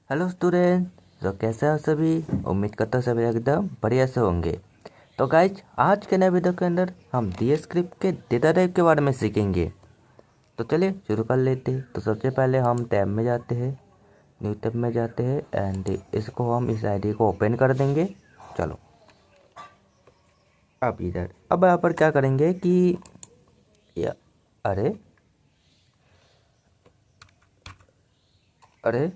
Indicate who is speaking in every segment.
Speaker 1: Hello student. तो कैसे हो सभी? उम्मीद करता हूँ सभी एकदम बढ़िया से होंगे। तो गाइज आज के नए वीडियो के अंदर हम डी स्क्रिप्ट के डेटा टाइप के बारे में सीखेंगे। तो चलिए शुरू कर लेते हैं। तो सबसे पहले हम टैब में जाते हैं, न्यू टैब में जाते हैं एंड इसको हम इस आईडी को ओपन कर देंगे। चलो अब यहाँ पर क्या करेंगे कि या अरे अरे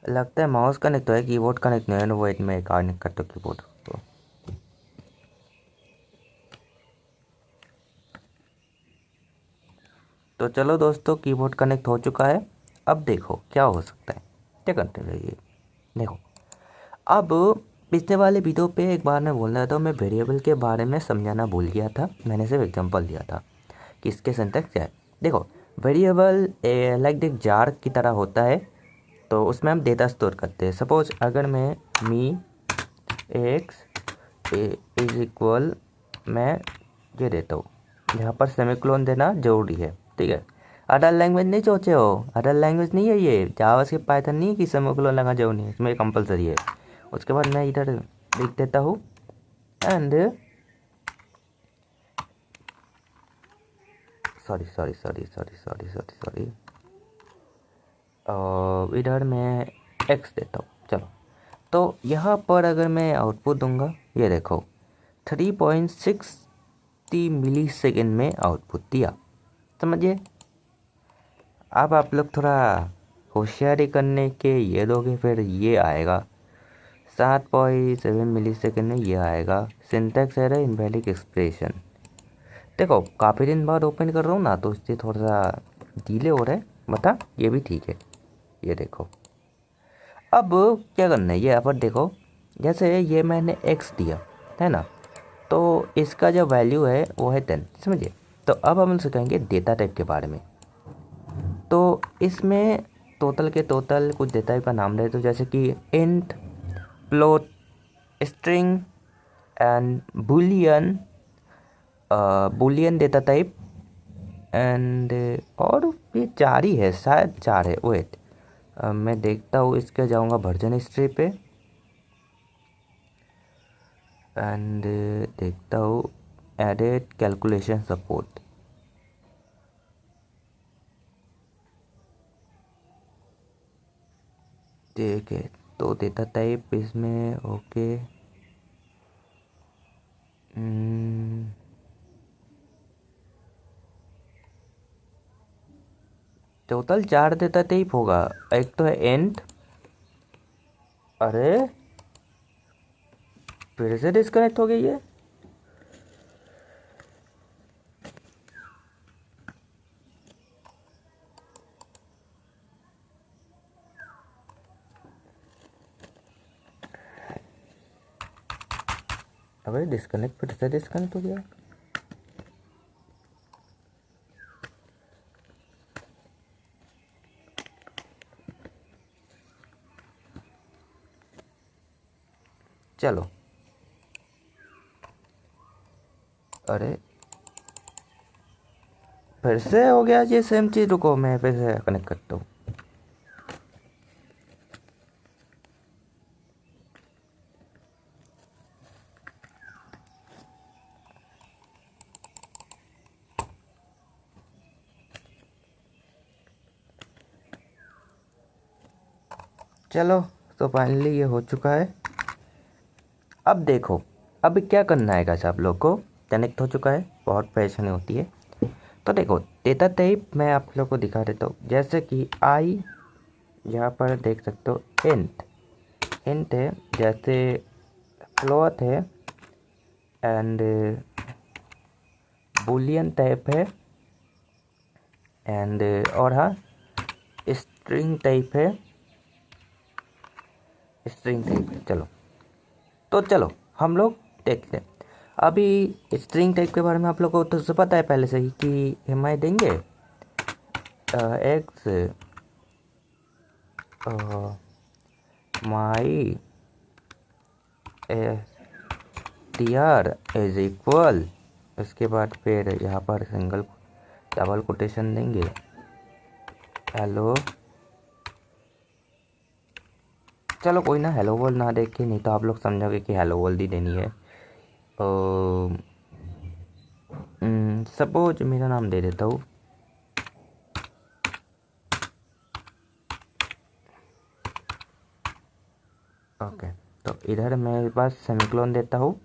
Speaker 1: लगता है माउस कनेक्ट तो है, कीबोर्ड कनेक्ट नहीं है। वेट में कनेक्ट करता हूँ कीबोर्ड को। तो चलो दोस्तों, कीबोर्ड कनेक्ट हो चुका है। अब देखो क्या हो सकता है, क्या करते रहिए। देखो अब पिछले वाले वीडियो पे एक बार मैं बोल रहा था, मैं वेरिएबल के बारे में समझाना भूल गया था। मैंने सिर्फ एग्जांपल दिया था कि इसके सिंटैक्स क्या है। देखो वेरिएबल लाइक एक जार की तरह होता है। तो उसमें हम डेटा स्टोर करते हैं। सपोज अगर मैं मी एक्स इज इक्वल मैं ये देता हूँ, यहाँ पर सेमीकोलन देना जरूरी है। ठीक है, अदर लैंग्वेज नहीं सोचे हो, अदर लैंग्वेज नहीं है ये, जावा से पाइथन नहीं है कि सेमीकोलन लगा जरूरी नहीं है, इसमें कंपलसरी है। उसके बाद मैं इधर लिख देता हूँ and sorry sorry sorry sorry sorry sorry sorry इधर मैं एक्स देता हूँ। चलो तो यहाँ पर अगर मैं आउटपुट दूंगा, ये देखो 3.60 मिली सेकेंड में आउटपुट दिया। समझिए। अब आप लोग थोड़ा होशियारी करने के ये दोगे, फिर ये आएगा 7.7 मिली सेकेंड में ये आएगा। Syntax error invalid expression. देखो काफ़ी दिन बाद ओपन कर रहा हूँ ना, तो इससे थोड़ा सा डिले हो रहा है। बता ये भी ठीक है। ये देखो अब क्या करना है, ये यहाँ पर देखो, जैसे ये मैंने x दिया है ना, तो इसका जो वैल्यू है वो है 10। समझिए। तो अब हम सीखेंगे डेटा टाइप के बारे में। तो इसमें टोटल के टोटल कुछ डेटा टाइप का नाम रहे, तो जैसे कि int, float, string and Boolean, Boolean data type and और ये चार ही है, शायद चार है। वेट मैं देखता हूँ, इसके जाऊँगा वर्जन हिस्ट्री पे एंड देखता हूँ एडेड कैलकुलेशन सपोर्ट। ठीक है, तो डेटा टाइप इसमें ओके। टोटल चार डेटा टाइप होगा। एक तो है एंड, अरे फिर से डिस्कनेक्ट हो गई है। अबे डिस्कनेक्ट, फिर से डिस्कनेक्ट हो गया। चलो अरे फिर से हो गया ये सेम चीज़। रुको मैं फिर से कनेक्ट करता हूँ। चलो तो फाइनली ये हो चुका है। अब देखो अब क्या करना है गाइस, आप लोग को कनेक्ट हो चुका है, बहुत परेशानी होती है। तो देखो डेटा टाइप मैं आप लोग को दिखा देता हूँ। जैसे कि आई यहाँ पर देख सकते हो इंट, इंट है, जैसे फ्लोट है एंड बुलियन टाइप है एंड और हाँ स्ट्रिंग टाइप है, स्ट्रिंग टाइप है। चलो तो चलो हम लोग देखते हैं। अभी स्ट्रिंग टाइप के बारे में आप लोग को तो पता है पहले से ही कि एम आई देंगे x my T R is equal, उसके बाद फिर यहाँ पर सिंगल डबल कोटेशन देंगे हेलो चलो कोई ना, हेलो वर्ल्ड ना देख के, नहीं तो आप लोग समझोगे कि हेलो वर्ल्ड ही देनी है। सपोज मेरा नाम दे देता हूँ, ओके। तो इधर मेरे पास सेमीकोलन देता हूँ,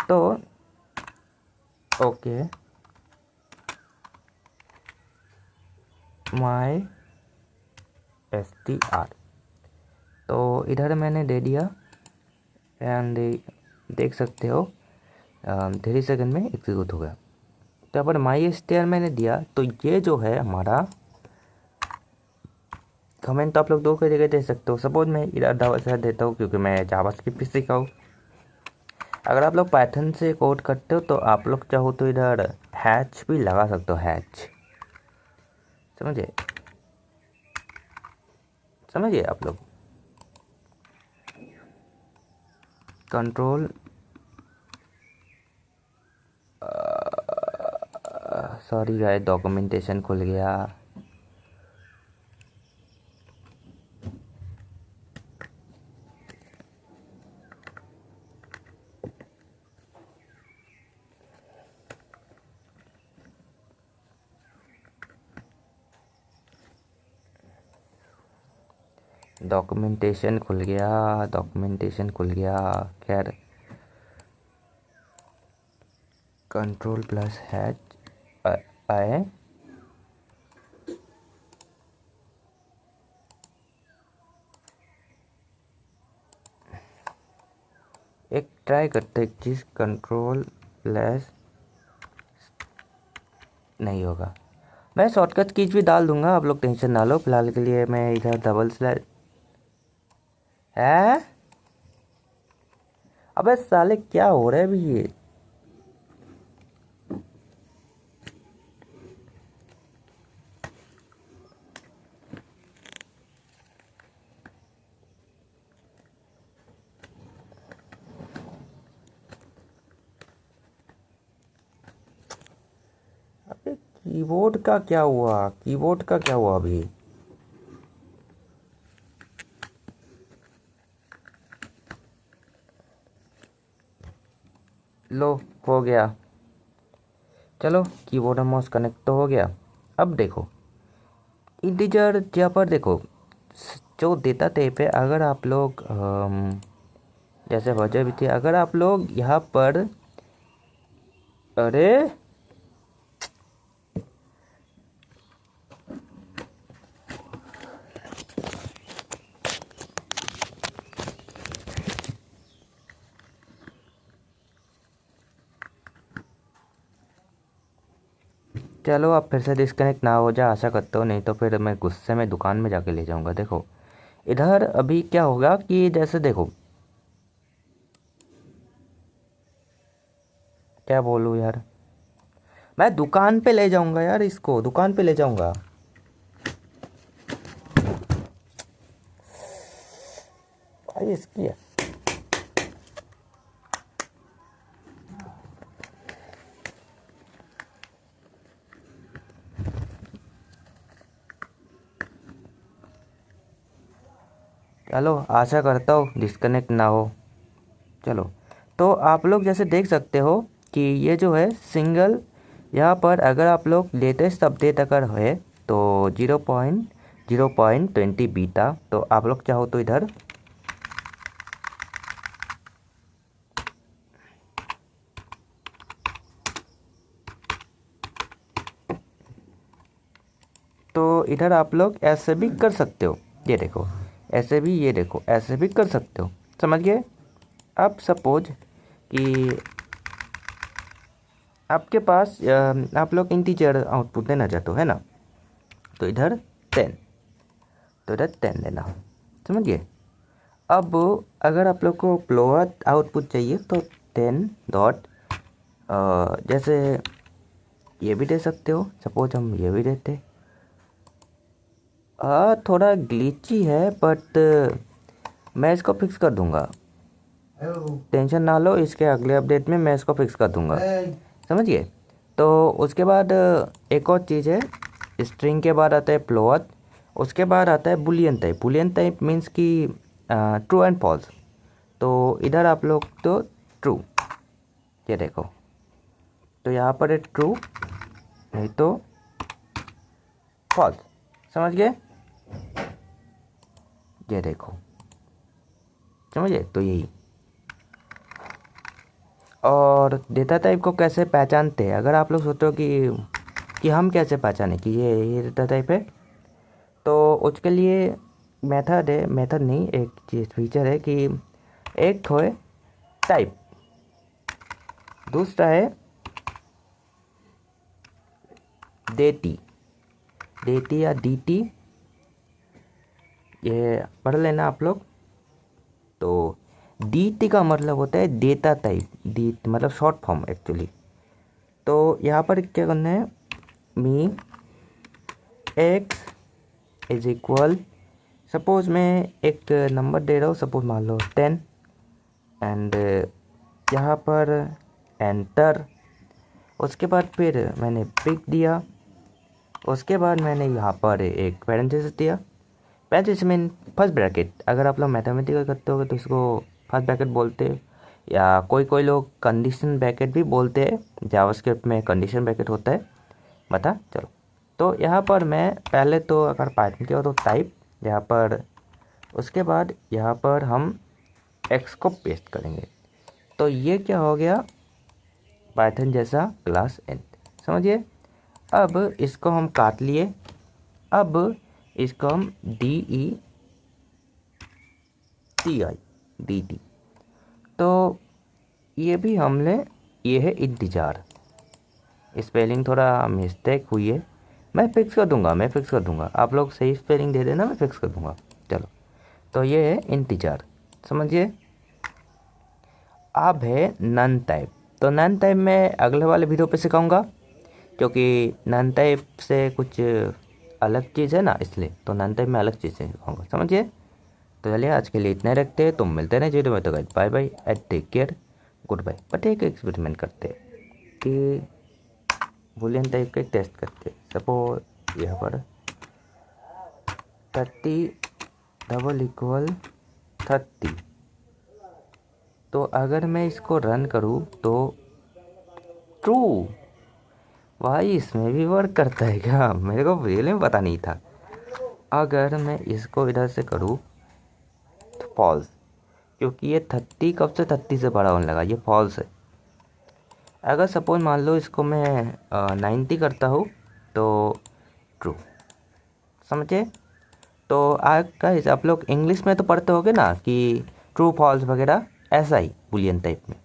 Speaker 1: तो ओके माई str, तो इधर मैंने दे दिया एंड देख सकते हो 3 सेकंड में एग्जीक्यूट हो गया। तो यहाँ पर माई str मैंने दिया, तो ये जो है हमारा कमेंट आप लोग दो के जगह दे सकते हो। सपोज मैं इधर दवा देता हूँ क्योंकि मैं जावास्क्रिप्ट सीखा हूँ। अगर आप लोग पाइथन से कोड करते हो तो आप लोग चाहो तो इधर हैच भी लगा सकते हो, हैच, समझिए समझिए आप लोग। कंट्रोल सॉरी गाइस, डॉक्यूमेंटेशन खुल गया। डॉक्यूमेंटेशन खुल गया। खैर, कंट्रोल प्लस हैच आए, एक ट्राई करते एक चीज़, कंट्रोल प्लस नहीं होगा। मैं शॉर्टकट कीज भी डाल दूंगा, आप लोग टेंशन ना लो। फिलहाल के लिए मैं इधर डबल स्लैश है। अबे साले क्या हो रहा है अभी ये? अबे कीबोर्ड का क्या हुआ? कीबोर्ड का क्या हुआ अभी? लो, हो गया। चलो, कीबोर्ड और माउस कनेक्ट तो हो गया। अब देखो इंटीजर यहाँ पर देखो, जो डेटा टाइप है, अगर आप लोग जैसे वजह भी थी, अगर आप लोग यहाँ पर, अरे चलो अब फिर से डिस्कनेक्ट ना हो जाए, आशा करता हूँ, नहीं तो फिर मैं गुस्से में दुकान में जाके ले जाऊँगा। देखो इधर अभी क्या होगा कि जैसे देखो, क्या बोलूँ यार, मैं दुकान पे ले जाऊँगा यार, इसको दुकान पे ले जाऊँगा। भाई इसकी है। चलो आशा करता हूँ डिस्कनेक्ट ना हो। चलो, तो आप लोग जैसे देख सकते हो कि ये जो है सिंगल, यहाँ पर अगर आप लोग लेटेस्ट अपडेट अगर है तो 0.0.20 बीटा, तो आप लोग चाहो तो इधर तो इधर आप लोग ऐसे भी कर सकते हो। ये देखो ऐसे भी, ये देखो ऐसे भी कर सकते हो, समझ गए? अब सपोज कि आपके पास आप लोग इंटीजर आउटपुट देना चाहते हो, है ना? तो इधर 10, तो इधर 10 देना, समझिए। अब अगर आप लोग को फ्लोट आउटपुट चाहिए तो 10 डॉट, जैसे ये भी दे सकते हो। सपोज हम ये भी देते, थोड़ा ग्लिची है बट मैं इसको फिक्स कर दूंगा, टेंशन ना लो, इसके अगले अपडेट में मैं इसको फिक्स कर दूंगा, समझिए। तो उसके बाद एक और चीज़ है, स्ट्रिंग के बाद आता है फ्लोट, उसके बाद आता है Boolean type. Boolean type means कि ट्रू एंड फॉल्स। तो इधर आप लोग तो ट्रू, ये देखो, तो यहाँ पर है ट्रू, नहीं तो फॉल्स। समझ गए? ये देखो, समझिए, तो यही। और डेटा टाइप को कैसे पहचानते हैं? अगर आप लोग सोचो कि हम कैसे पहचाने कि ये डेटा टाइप है, तो उसके लिए मेथड है, मेथड नहीं, एक चीज़ फीचर है कि एक तो है टाइप, दूसरा है डेटी, डेटी या डीटी, ये पढ़ लेना आप लोग। तो डीटी का मतलब होता है डेटा टाइप, डी मतलब शॉर्ट फॉर्म एक्चुअली। तो यहाँ पर क्या करना है, मी एक्स इज इक्वल, सपोज मैं एक नंबर दे रहा हूँ, सपोज मान लो 10, एंड यहाँ पर एंटर, उसके बाद फिर मैंने पिक दिया, उसके बाद मैंने यहाँ पर एक पैरेंथेसिस दिया, पैरेंथेसिस मीन फर्स्ट ब्रैकेट। अगर आप लोग मैथमेटिकल करते होगे तो इसको फर्स्ट ब्रैकेट बोलते हैं, या कोई लोग कंडीशन ब्रैकेट भी बोलते हैं, जावास्क्रिप्ट में कंडीशन ब्रैकेट होता है, बता चलो। तो यहाँ पर मैं पहले तो अगर पाइथन की हो तो टाइप यहाँ पर, उसके बाद यहाँ पर हम एक्स को पेस्ट करेंगे। तो ये क्या हो गया, पाइथन जैसा क्लास एंड, समझिए। अब इसको हम काट लिए, अब इसको हम DETI, तो ये भी हमने, ये है इंटीजर, स्पेलिंग थोड़ा मिस्टेक हुई है, मैं फिक्स कर दूंगा, आप लोग सही स्पेलिंग दे देना, मैं फिक्स कर दूंगा। चलो, तो ये है इंटीजर, समझिए। अब है नन टाइप। तो नन टाइप मैं अगले वाले वीडियो पे सिखाऊंगा, क्योंकि नन टाइप से कुछ अलग चीज़ है ना, इसलिए तो नन टाइप में अलग चीज़ें सिखाऊंगा, समझिए। तो चलिए आज के लिए इतना रखते हैं, तुम मिलते हैं वीडियो में, तो guys bye bye and take care, goodbye. But एक एक्सपेरिमेंट करते हैं कि बुलियन टाइप का एक टेस्ट करते हैं। सपोज यहाँ पर 30 डबल इक्वल 30, तो अगर मैं इसको रन करूँ तो ट्रू, भाई इसमें भी वर्क करता है क्या? मेरे को रियल में पता नहीं था। अगर मैं इसको इधर से करूँ तो फॉल्स, क्योंकि ये 30 कब से 30 से बड़ा होने लगा, ये फॉल्स है। अगर सपोज मान लो इसको मैं 90 करता हूँ तो ट्रू, समझे। तो गाइस आप लोग इंग्लिश में तो पढ़ते होगे ना कि ट्रू फॉल्स वगैरह, ऐसा ही बुलियन टाइप में।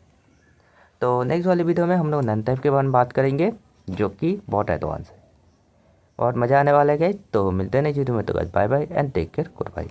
Speaker 1: तो नेक्स्ट वाली वीडियो में हम लोग नन टाइप के बारे में बात करेंगे, जो कि बहुत एडवांस है, और मज़ा आने वाला है गाइस। तो मिलते हैं नेक्स्ट वीडियो में, तो guys bye bye and take care, good bye.